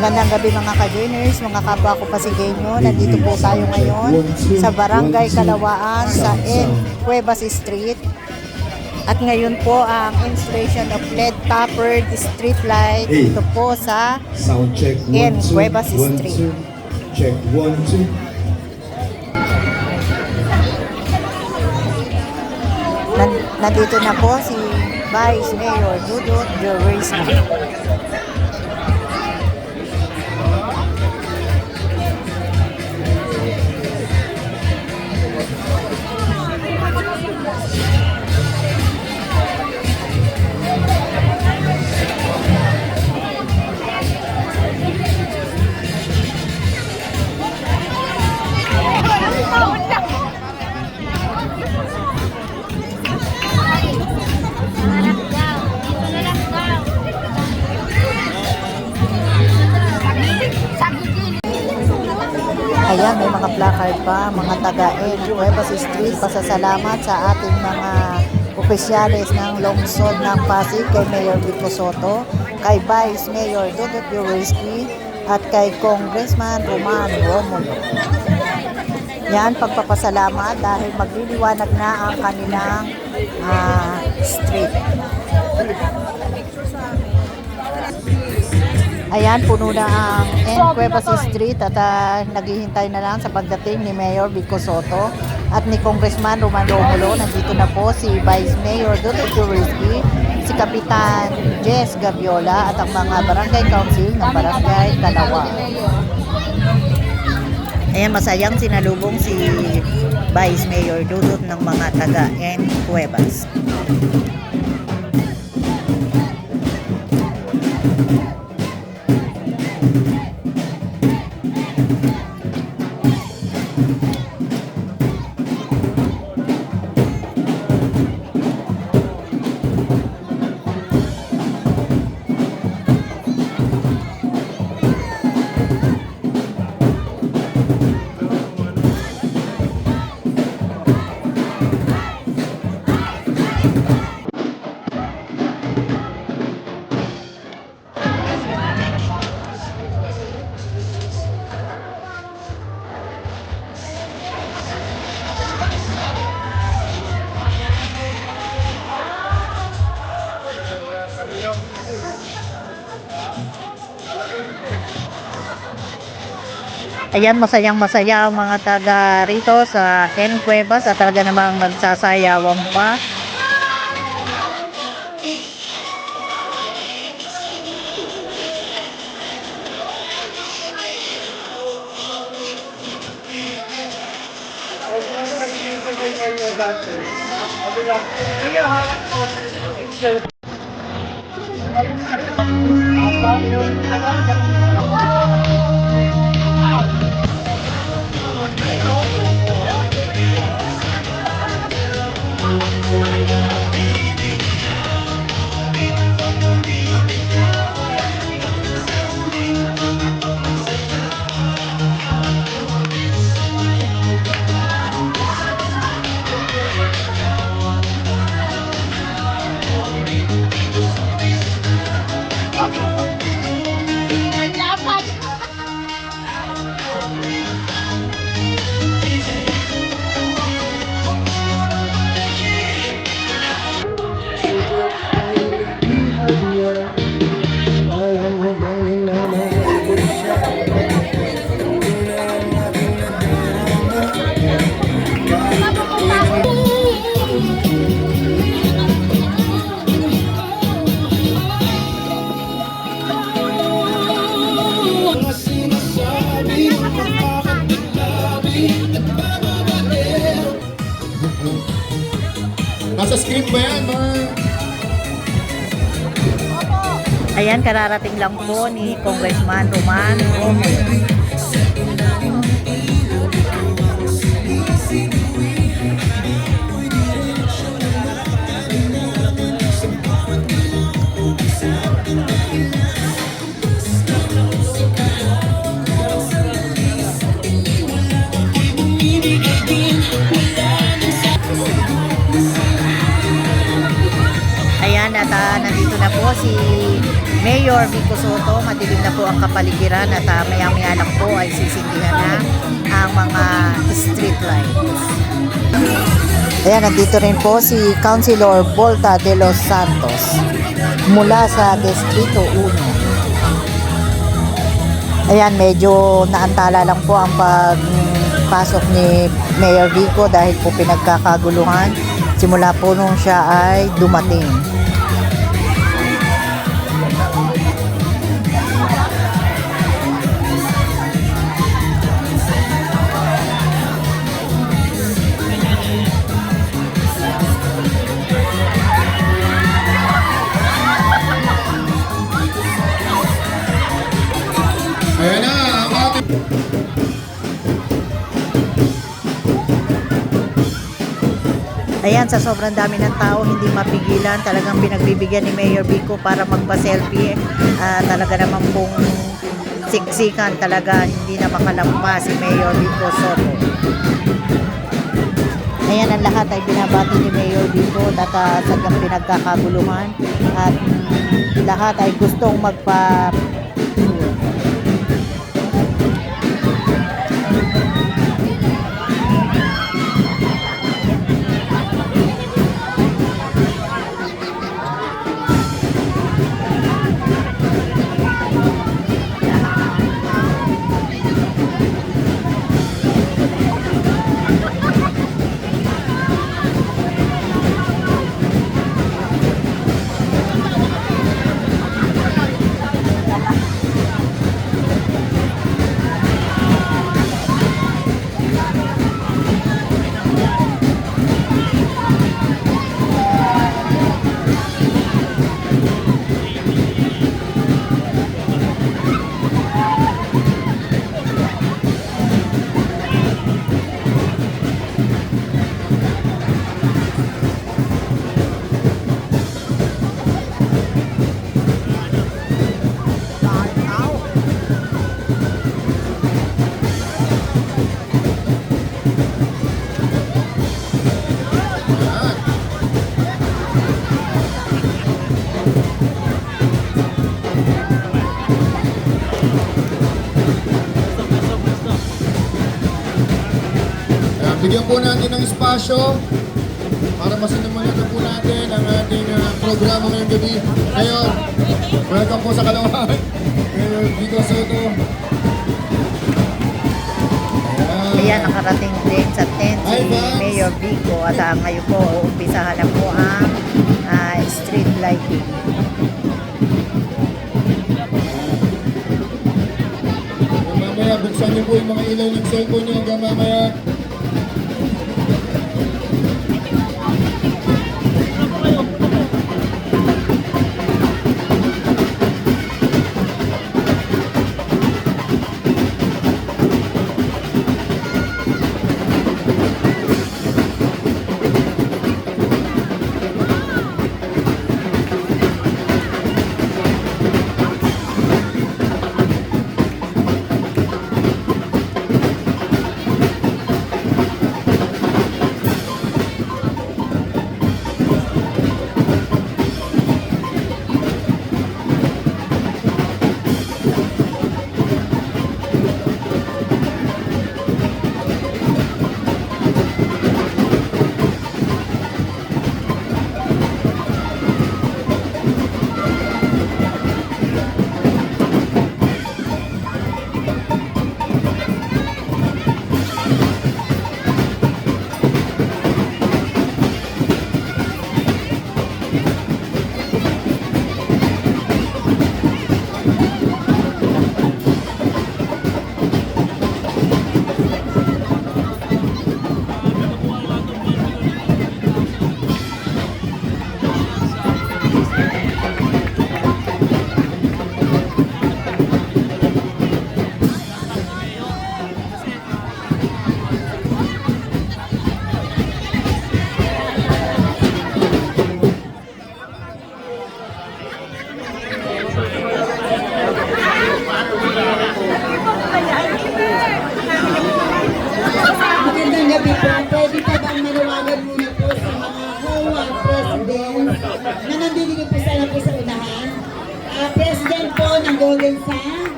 Magandang gabi mga ka-joiners, mga kapwa ko Pasigueño. Nandito po tayo ngayon sa Barangay Kalawaan sa N. Cuevas Street. At ngayon po ang installation of LED tapered street light dito po sa N. Cuevas Street. Check 1, 2. Nandito na po si Vice Mayor Dudut Jorisky. Ayan, may mga placard pa, mga taga-N. Cuevas Street, pasasalamat sa ating mga opisyales ng lungsod ng Pasig, kay Mayor Vico Soto, kay Vice Mayor Dudut Jorisky, at kay Congressman Roman Romulo. Yan, pagpapasalamat dahil magliliwanag na ang kanilang street. Ayan, puno na ang N. Cuevas Street at naghihintay na lang sa pagdating ni Mayor Vico Soto at ni Congressman Roman Romulo. Nandito na po si Vice Mayor Dudut Jorisky, si Kapitan Jess Gaviola at ang mga barangay council ng Barangay Kalawaan. Ayan, masayang sinalubong si Vice Mayor Dudut ng mga taga N. Cuevas. Ayan, masayang masaya ang mga taga rito sa N. Cuevas at talaga namang nagsasayawang pa. Nasa script ba yan, mga? Ayan, kararating lang po ni Congressman Roman Romulo. Ayan, at nandito na po si Mayor Vico Soto. Madilim na po ang kapaligiran at maya-maya lang po ay sisindihan na ang mga street lights. Ayan, nandito rin po si Councilor Volta de los Santos mula sa Distrito 1. Ayan, medyo naantala lang po ang pagpasok ni Mayor Vico dahil po pinagkakaguluhan simula po nung siya ay dumating. Ayan na, ang ating... Ayan, sa sobrang dami ng tao, hindi mapigilan. Talagang pinagbibigyan ni Mayor Vico para magpa-selfie. Talaga naman pong siksikan talaga, hindi na makalampas si Mayor Vico Soto. Ayan, ang lahat ay binabati ni Mayor Vico at sadyang pinagkakaguluhan. At lahat ay gustong magpa... Bigyan po natin ng espasyo para masinamulan na po natin ang ating programa ngayong gabi. Ngayon, welcome po sa Kalawahan. Mayor Vico Soto. Ayan, nakarating din sa tent si Mayor Vico at ngayon po umpisahan na po ang street lighting. Mamaya, buksan niyo po yung mga ilaw ng cellphone niyo hanggang mamaya. na nandito po sana po sa unahan. Press Golden Sun,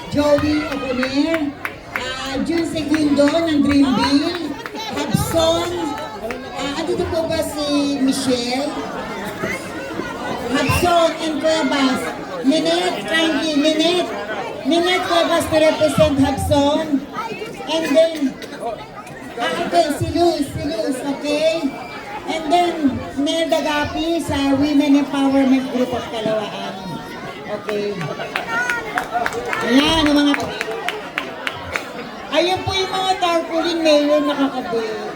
Joey Oconer, June Segundo ng Dreamville, Hudson, andito po ba si Michelle? Hudson and Cuevas, Ninette, kindly, Ninette Cuevas to represent Hudson, and then, okay, si Luz, okay? And then, Nel Dagapi sa Women Empowerment Group of Kalawaan. Okay. Ayan, ang mga... Ayan po yung mga tarpaulin ngayon nakakabit.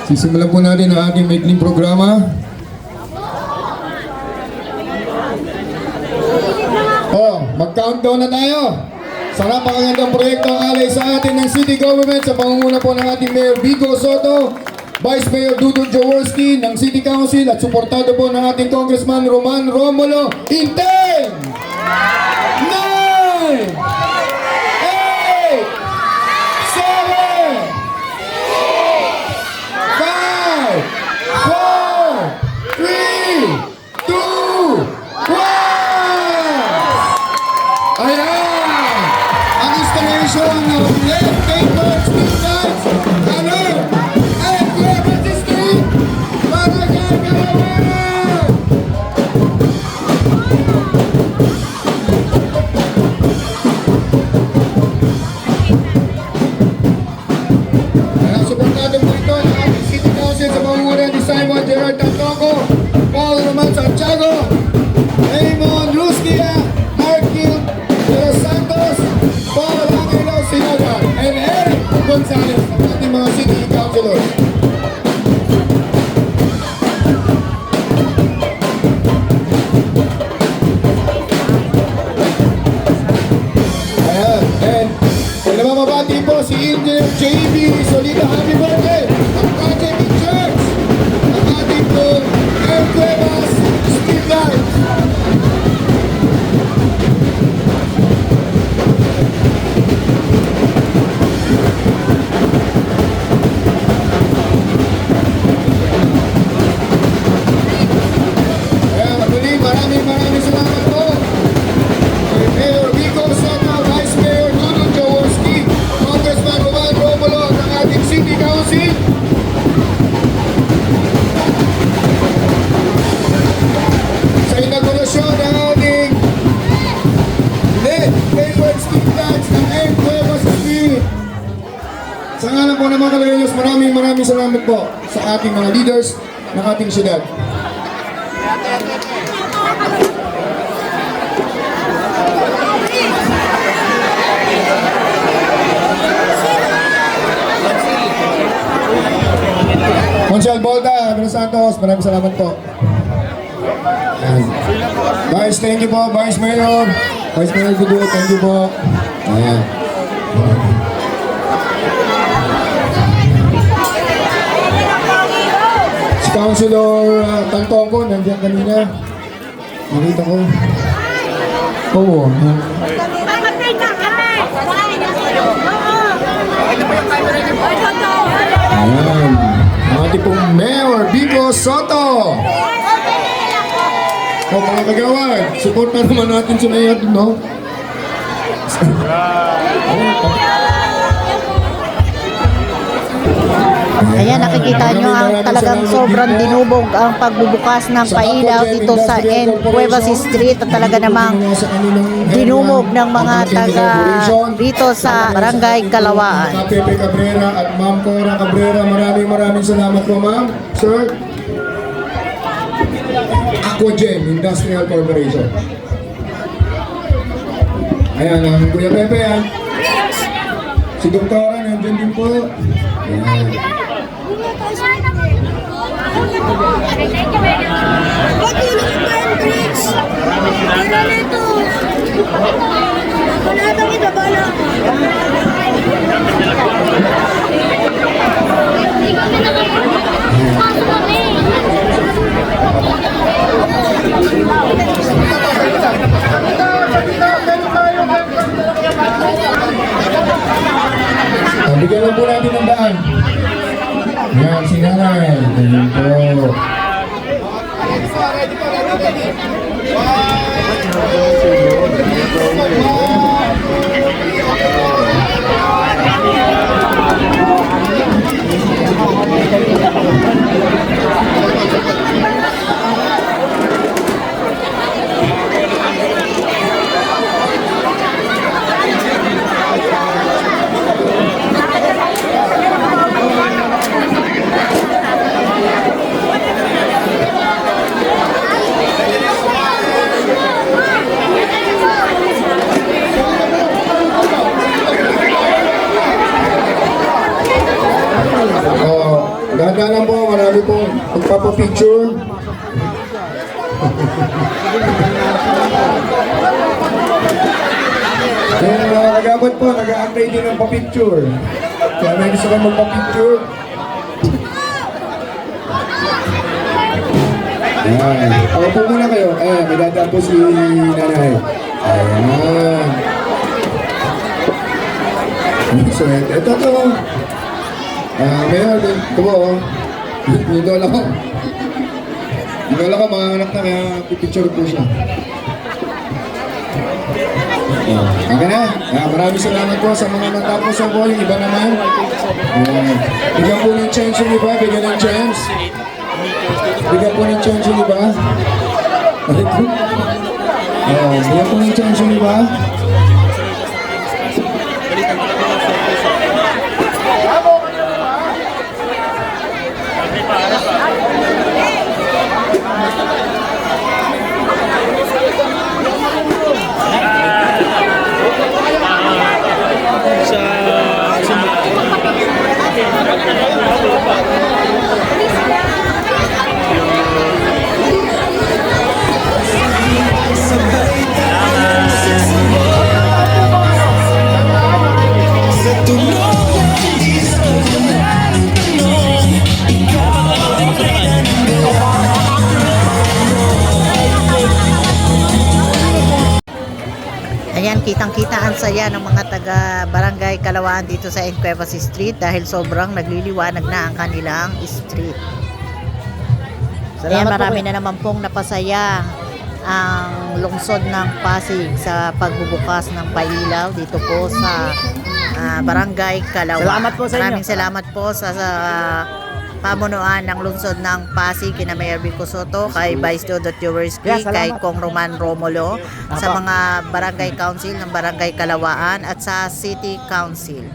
Sisimulan po natin ang ating maikling programa. Mag-countdown na tayo. Sa napakagandang proyekto ang alay sa atin ng City Government sa pangunguna po ng ating Mayor Vico Soto, Vice Mayor Dudut Jaworski ng City Council at suportado po ng ating Congressman Roman Romulo in 10, 9, 8, 7, 5, 4, 3, 2, 1! Ayan! Ang installation ng red paper street lights, color, and Cleveland Street, Barangay Kalawaan! Ayan, suportado po ito ng ating City Council sa pangunguna ni Simon Gerard Tantoco, Paul Roman Santiago, Raymond Ruskia, Arkil de los Santos, Paul Angelo Sinaga, and Eric Gonzalez, ang ating mga city councilors. Ayan, and pinamamabati po si Engineer JB Solita, happy birthday! Ang project in church, ang ating po El Cuevas Street Lights. Kaya muli, maraming salamat po kay Mayor Vico Soto, Vice Mayor Dudut Jaworski, Congressman Roman Romulo at ang ating City Council. Sa inaugurasyon ng ating red paper street lights ng El Cuevas Street. Sa ngalan po ng mga kalagayos, maraming salamat po sa ating mga leaders ng ating syudad. Conchal Bolta, Abel Santos, maraming salamat po. Ayan. Vice, thank you po. Vice Mayor Gudu, thank you po. Ayan. Si Councilor Tantoco, nandiyan kanina. Nakita ko. Oo. Ayan. Ang ating pong Mayor Vico Soto. O mga kagawad, supportan naman natin si Mayor, no? Ayan, nakikita nyo ang talagang sobrang dinubog ang pagbubukas ng pailaw dito sa N. Cuevas Street at talaga namang dinumog ng mga taga dito sa Barangay Kalawaan. Pepe Cabrera at Ma'am Cora Cabrera, maraming salamat po, ma'am. Sir, Aquagen Industrial Corporation. Ayan, ang Kuya Pepe yan. Si Doktora, nandiyan din po. Ayan. Wala Bigyan lang po natin ng daan. Yan, si nanay. Ganyan po. Dahan-dahan po, marami pong magpapapicture. Kaya nagagabot po, nag-a-upgrade din ng papicture. Kaya may gusto kang magpapicture. Ayan. Ako po muna kayo. Ayan, may dadaan po si nanay. Ayan. So, ito to. Mayor, ito po. Yung dola ko. Yung dola ko, mga anak na kaya pipicture po siya. Okay na. Maraming salamat po sa mga natapos po. Yung iba naman. Bigyan po ng chance yung iba. Bigyan ng chance. Bigyan po ng chance yung iba. Bigyan po ng chance yung iba. Ayan, kitang-kita ang saya ng mga taga Barangay Kalawaan dito sa Encuevas Street dahil sobrang nagliliwanag na ang kanilang street. Ayan, marami na naman pong napasaya ang lungsod ng Pasig sa pagbubukas ng pailaw dito po sa Barangay Kalawaan. Salamat po sa inyo. Maraming salamat po sa pamunuan ng lungsod ng Pasig, kina Mayor Vico Soto, kay Vice Dodo Jaworski, Yeah, salamat. kay Kong Roman Romulo, sa mga barangay council ng Barangay Kalawaan at sa City Council.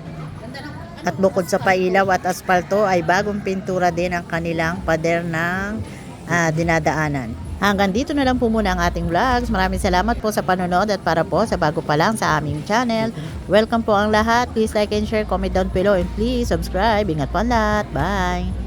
At bukod sa pailaw at asfalto ay bagong pintura din ang kanilang pader ng dinadaanan. Hanggang dito na lang po muna ang ating vlogs. Maraming salamat po sa panonood at para po sa bago pa lang sa aming channel. Welcome po ang lahat. Please like and share, comment down below and please subscribe. Ingat po ang lahat. Bye!